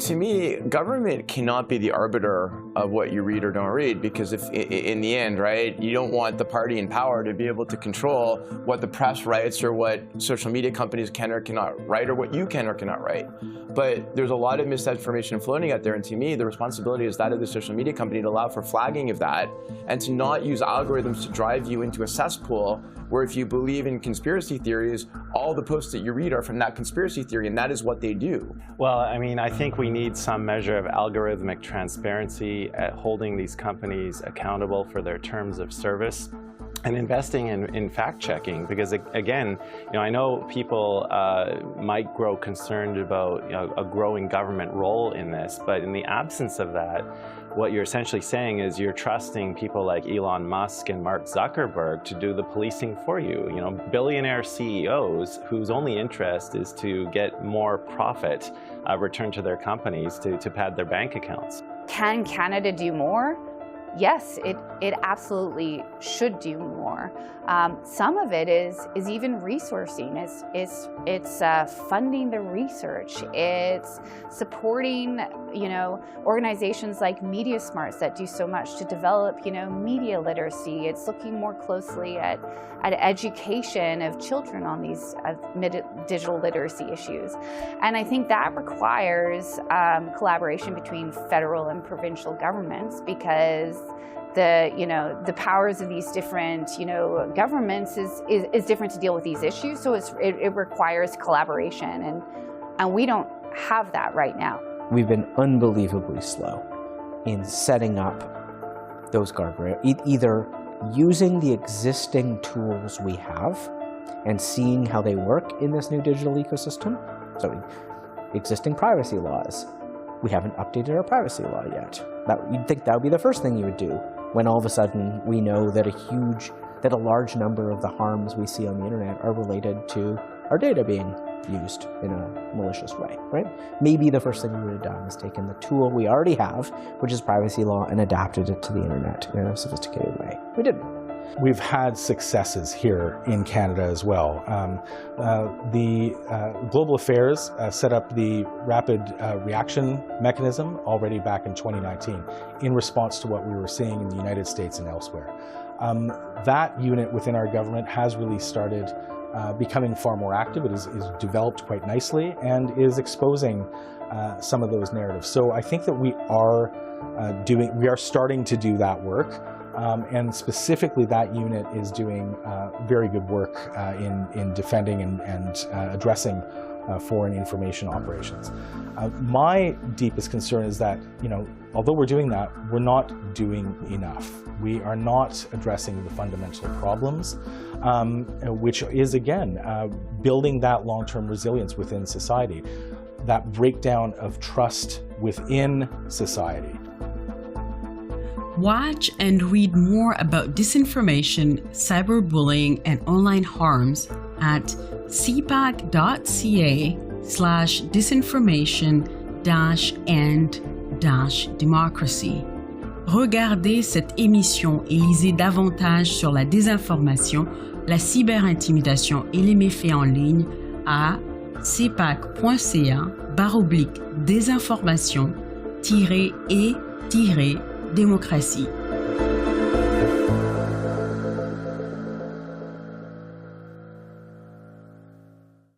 to me, government cannot be the arbiter of what you read or don't read, because if, in the end, right, you don't want the party in power to be able to control what the press writes or what social media companies can or cannot write or what you can or cannot write. But there's a lot of misinformation floating out there, and to me, the responsibility is that of the social media company to allow for flagging of that and to not use algorithms to drive you into a cesspool where if you believe in conspiracy theories, all the posts that you read are from that conspiracy theory, and that is what they do. Well, I mean, I think we need some measure of algorithmic transparency at holding these companies accountable for their terms of service and investing in fact-checking, because again, I know people might grow concerned about a growing government role in this, but in the absence of that, what you're essentially saying is you're trusting people like Elon Musk and Mark Zuckerberg to do the policing for you. Billionaire CEOs whose only interest is to get more profit returned to their companies to pad their bank accounts. Can Canada do more? Yes, it absolutely should do more. Some of it is even resourcing. It's funding the research. It's supporting organizations like Media Smarts that do so much to develop media literacy. It's looking more closely at education of children on these digital literacy issues, and I think that requires collaboration between federal and provincial governments, because the powers of these different governments is different to deal with these issues. So it requires collaboration, and we don't have that right now. We've been unbelievably slow in setting up those guardrails, either using the existing tools we have and seeing how they work in this new digital ecosystem. So existing privacy laws. We haven't updated our privacy law yet. You'd think that would be the first thing you would do when all of a sudden we know that a large number of the harms we see on the internet are related to our data being used in a malicious way, right? Maybe the first thing we would have done is taken the tool we already have, which is privacy law, and adapted it to the internet in a sophisticated way. We didn't. We've had successes here in Canada as well. The Global Affairs set up the rapid reaction mechanism already back in 2019 in response to what we were seeing in the United States and elsewhere. That unit within our government has really started becoming far more active. It is developed quite nicely and is exposing some of those narratives. So I think that we are starting to do that work. And specifically, that unit is doing very good work in defending and addressing foreign information operations. My deepest concern is that, although we're doing that, we're not doing enough. We are not addressing the fundamental problems, which is, again, building that long-term resilience within society, that breakdown of trust within society. Watch and read more about disinformation, cyberbullying, and online harms at cpac.ca/disinformation-and-democracy. Regardez cette émission et lisez davantage sur la désinformation, la cyberintimidation et les méfaits en ligne à cpac.ca/désinformation-et-démocratie.